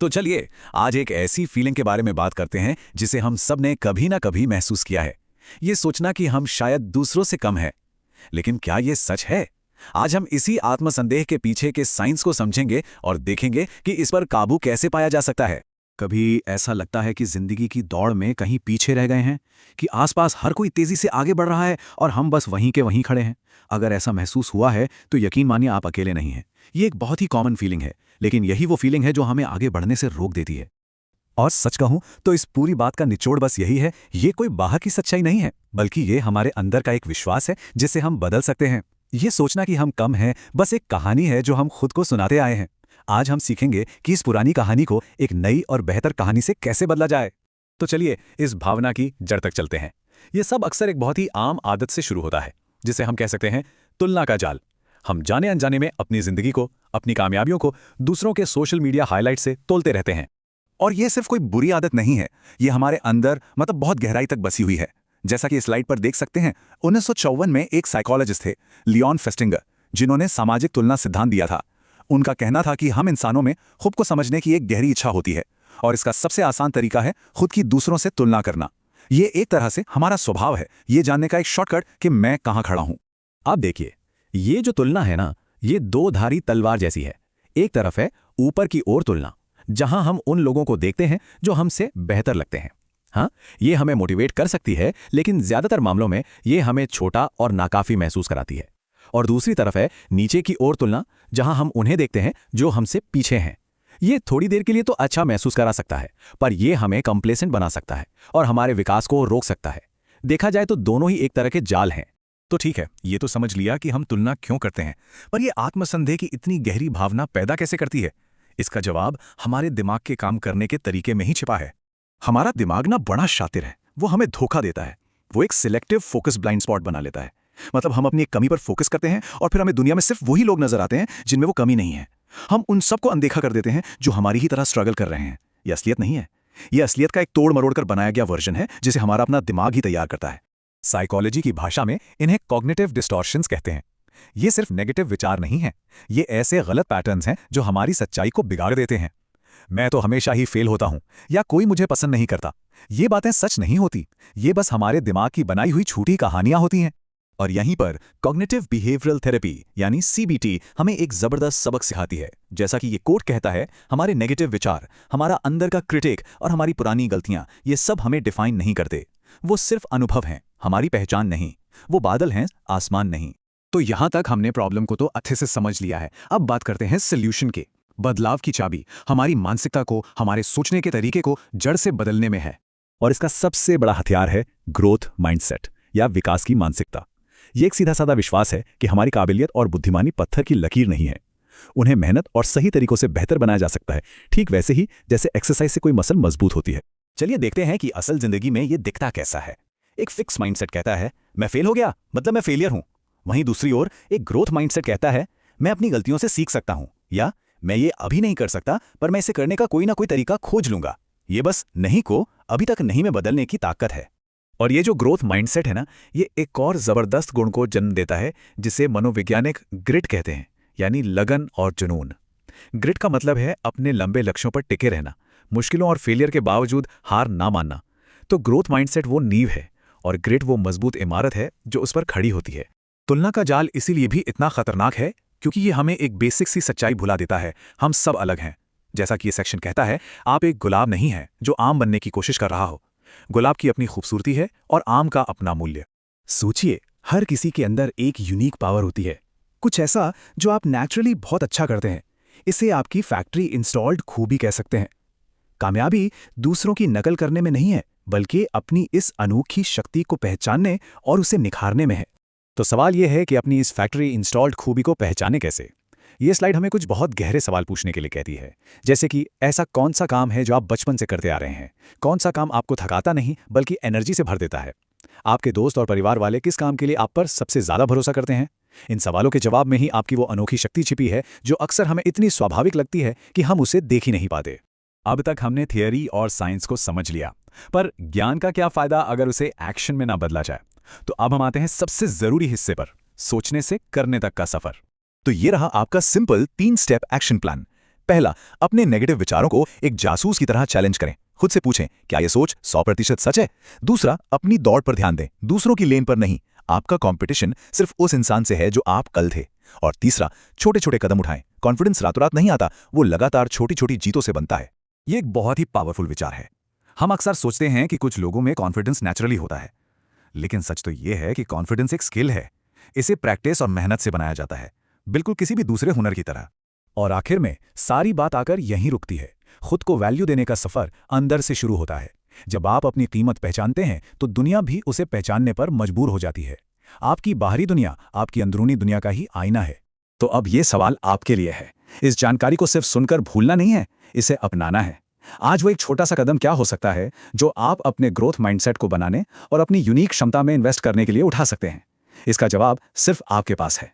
तो चलिए आज एक ऐसी फीलिंग के बारे में बात करते हैं जिसे हम सब ने कभी ना कभी महसूस किया है। ये सोचना कि हम शायद दूसरों से कम हैं। लेकिन क्या ये सच है? आज हम इसी आत्मसंदेह के पीछे के साइंस को समझेंगे और देखेंगे कि इस पर काबू कैसे पाया जा सकता है। कभी ऐसा लगता है कि जिंदगी की दौड़ में कहीं पीछे रह गए हैं, कि आसपास हर कोई तेजी से आगे बढ़ रहा है और हम बस वहीं के वहीं खड़े हैं। अगर ऐसा महसूस हुआ है तो यकीन मानिए आप अकेले नहीं हैं। ये एक बहुत ही कॉमन फीलिंग है, लेकिन यही वो फीलिंग है जो हमें आगे बढ़ने से रोक देती है। और सच कहूं तो इस पूरी बात का निचोड़ बस यही है, ये कोई बाहर की सच्चाई नहीं है, बल्कि ये हमारे अंदर का एक विश्वास है जिसे हम बदल सकते हैं। ये सोचना कि हम कम हैं बस एक कहानी है जो हम खुद को सुनाते आए हैं। आज हम सीखेंगे कि इस पुरानी कहानी को एक नई और बेहतर कहानी से कैसे बदला जाए। तो चलिए इस भावना की जड़ तक चलते हैं। ये सब अक्सर एक बहुत ही आम आदत से शुरू होता है, जिसे हम कह सकते हैं तुलना का जाल। हम जाने अनजाने में अपनी जिंदगी को, अपनी कामयाबियों को दूसरों के सोशल मीडिया हाइलाइट से तोलते रहते हैं। और ये सिर्फ कोई बुरी आदत नहीं है, ये हमारे अंदर बहुत गहराई तक बसी हुई है। जैसा कि स्लाइड पर देख सकते हैं, 1954 में एक साइकोलॉजिस्ट थे, लियोन फेस्टिंगर, जिन्होंने सामाजिक तुलना सिद्धांत दिया था। उनका कहना था कि हम इंसानों में खुद को समझने की एक गहरी इच्छा होती है, और इसका सबसे आसान तरीका है खुद की दूसरों से तुलना करना। ये एक तरह से हमारा स्वभाव है, ये जानने का एक शॉर्टकट कि मैं कहाँ खड़ा हूँ। आप देखिए, ये जो तुलना है ना, ये दो धारी तलवार जैसी है। एक तरफ है ऊपर की ओर तुलना, जहां हम उन लोगों को देखते हैं जो हमसे बेहतर लगते हैं। हाँ, ये हमें मोटिवेट कर सकती है, लेकिन ज्यादातर मामलों में ये हमें छोटा और नाकाफी महसूस कराती है। और दूसरी तरफ है नीचे की ओर तुलना, जहां हम उन्हें देखते हैं जो हमसे पीछे हैं। ये थोड़ी देर के लिए तो अच्छा महसूस करा सकता है, पर यह हमें कंप्लेसेंट बना सकता है और हमारे विकास को रोक सकता है। देखा जाए तो दोनों ही एक तरह के जाल हैं। तो ठीक है, ये तो समझ लिया कि हम तुलना क्यों करते हैं, पर यह आत्मसंदेह की इतनी गहरी भावना पैदा कैसे करती है? इसका जवाब हमारे दिमाग के काम करने के तरीके में ही छिपा है। हमारा दिमाग ना बड़ा शातिर है, वो हमें धोखा देता है। वो एक सिलेक्टिव फोकस ब्लाइंड स्पॉट बना लेता है। मतलब हम अपनी एक कमी पर फोकस करते हैं और फिर हमें दुनिया में सिर्फ वही लोग नजर आते हैं जिनमें वो कमी नहीं है। हम उन सबको अनदेखा कर देते हैं जो हमारी ही तरह स्ट्रगल कर रहे हैं। यह असलियत नहीं है, यह असलियत का एक तोड़ मरोड़ कर बनाया गया वर्जन है, जिसे हमारा अपना दिमाग ही तैयार करता है। साइकोलॉजी की भाषा में इन्हें कॉग्निटिव डिस्टॉर्शंस कहते हैं। ये सिर्फ नेगेटिव विचार नहीं हैं, ये ऐसे गलत पैटर्न्स हैं जो हमारी सच्चाई को बिगाड़ देते हैं। मैं तो हमेशा ही फेल होता हूं, या कोई मुझे पसंद नहीं करता, ये बातें सच नहीं होती। ये बस हमारे दिमाग की बनाई हुई झूठी कहानियां होती हैं। और यहीं पर कॉग्निटिव बिहेवियरल थेरेपी यानी सीबीटी हमें एक जबरदस्त सबक सिखाती है। जैसा कि ये कोट कहता है, हमारे नेगेटिव विचार, हमारा अंदर का क्रिटिक और हमारी पुरानी गलतियां, ये सब हमें डिफाइन नहीं करते। वो सिर्फ अनुभव हैं, हमारी पहचान नहीं। वो बादल हैं, आसमान नहीं। तो यहां तक हमने प्रॉब्लम को तो अच्छे से समझ लिया है। अब बात करते हैं सोल्यूशन के। बदलाव की चाबी हमारी मानसिकता को, हमारे सोचने के तरीके को जड़ से बदलने में है। और इसका सबसे बड़ा हथियार है ग्रोथ माइंडसेट या विकास की मानसिकता। ये एक सीधा साधा विश्वास है कि हमारी काबिलियत और बुद्धिमानी पत्थर की लकीर नहीं है। उन्हें मेहनत और सही तरीकों से बेहतर बनाया जा सकता है, ठीक वैसे ही जैसे एक्सरसाइज से कोई मसल मजबूत होती है। चलिए देखते हैं कि असल जिंदगी में ये दिखता कैसा है। एक फिक्स माइंडसेट कहता है, मैं फेल हो गया मतलब मैं फेलियर हूं। वहीं दूसरी ओर एक ग्रोथ माइंडसेट कहता है, मैं अपनी गलतियों से सीख सकता हूं, या मैं ये अभी नहीं कर सकता पर मैं इसे करने का कोई ना कोई तरीका खोज लूंगा। ये बस नहीं को अभी तक नहीं में बदलने की ताकत है। और ये जो ग्रोथ माइंडसेट है ना, ये एक और जबरदस्त गुण को जन्म देता है, जिसे मनोवैज्ञानिक ग्रिट कहते हैं, यानी लगन और जुनून। ग्रिट का मतलब है अपने लंबे लक्ष्यों पर टिके रहना, मुश्किलों और फेलियर के बावजूद हार ना मानना। तो ग्रोथ माइंडसेट वो नींव है और ग्रिट वो मजबूत इमारत है जो उस पर खड़ी होती है। तुलना का जाल इसीलिए भी इतना खतरनाक है क्योंकि ये हमें एक बेसिक सी सच्चाई भुला देता है, हम सब अलग हैं। जैसा कि ये सेक्शन कहता है, आप एक गुलाब नहीं हैं जो आम बनने की कोशिश कर रहा हो। गुलाब की अपनी खूबसूरती है और आम का अपना मूल्य। सोचिए, हर किसी के अंदर एक यूनिक पावर होती है, कुछ ऐसा जो आप नेचुरली बहुत अच्छा करते हैं। इसे आपकी फैक्ट्री इंस्टॉल्ड खूबी कह सकते हैं। कामयाबी दूसरों की नकल करने में नहीं है, बल्कि अपनी इस अनोखी शक्ति को पहचानने और उसे निखारने में है। तो सवाल यह है कि अपनी इस फैक्ट्री इंस्टॉल्ड खूबी को पहचाने कैसे? ये स्लाइड हमें कुछ बहुत गहरे सवाल पूछने के लिए कहती है, जैसे कि ऐसा कौन सा काम है जो आप बचपन से करते आ रहे हैं? कौन सा काम आपको थकाता नहीं बल्कि एनर्जी से भर देता है? आपके दोस्त और परिवार वाले किस काम के लिए आप पर सबसे ज्यादा भरोसा करते हैं? इन सवालों के जवाब में ही आपकी वो अनोखी शक्ति छिपी है जो अक्सर हमें इतनी स्वाभाविक लगती है कि हम उसे देख ही नहीं पाते। अब तक हमने थियरी और साइंस को समझ लिया, पर ज्ञान का क्या फायदा अगर उसे एक्शन में ना बदला जाए? तो अब हम आते हैं सबसे जरूरी हिस्से पर, सोचने से करने तक का सफर। तो ये रहा आपका सिंपल 3 स्टेप एक्शन प्लान। पहला, अपने नेगेटिव विचारों को एक जासूस की तरह चैलेंज करें। खुद से पूछें, क्या यह सोच 100% सच है? दूसरा, अपनी दौड़ पर ध्यान दें, दूसरों की लेन पर नहीं। आपका कंपटीशन सिर्फ उस इंसान से है जो आप कल थे। और तीसरा, छोटे छोटे कदम उठाएं। कॉन्फिडेंस रातों रात नहीं आता, वो लगातार छोटी छोटी जीतों से बनता है। ये एक बहुत ही पावरफुल विचार है। हम अक्सर सोचते हैं कि कुछ लोगों में कॉन्फिडेंस नेचुरली होता है, लेकिन सच तो ये है कि कॉन्फिडेंस एक स्किल है। इसे प्रैक्टिस और मेहनत से बनाया जाता है, बिल्कुल किसी भी दूसरे हुनर की तरह। और आखिर में सारी बात आकर यहीं रुकती है। खुद को वैल्यू देने का सफर अंदर से शुरू होता है। जब आप अपनी कीमत पहचानते हैं तो दुनिया भी उसे पहचानने पर मजबूर हो जाती है। आपकी बाहरी दुनिया आपकी अंदरूनी दुनिया का ही आईना है। तो अब ये सवाल आपके लिए है। इस जानकारी को सिर्फ सुनकर भूलना नहीं है, इसे अपनाना है। आज वो एक छोटा सा कदम क्या हो सकता है जो आप अपने ग्रोथ माइंडसेट को बनाने और अपनी यूनिक क्षमता में इन्वेस्ट करने के लिए उठा सकते हैं? इसका जवाब सिर्फ आपके पास है।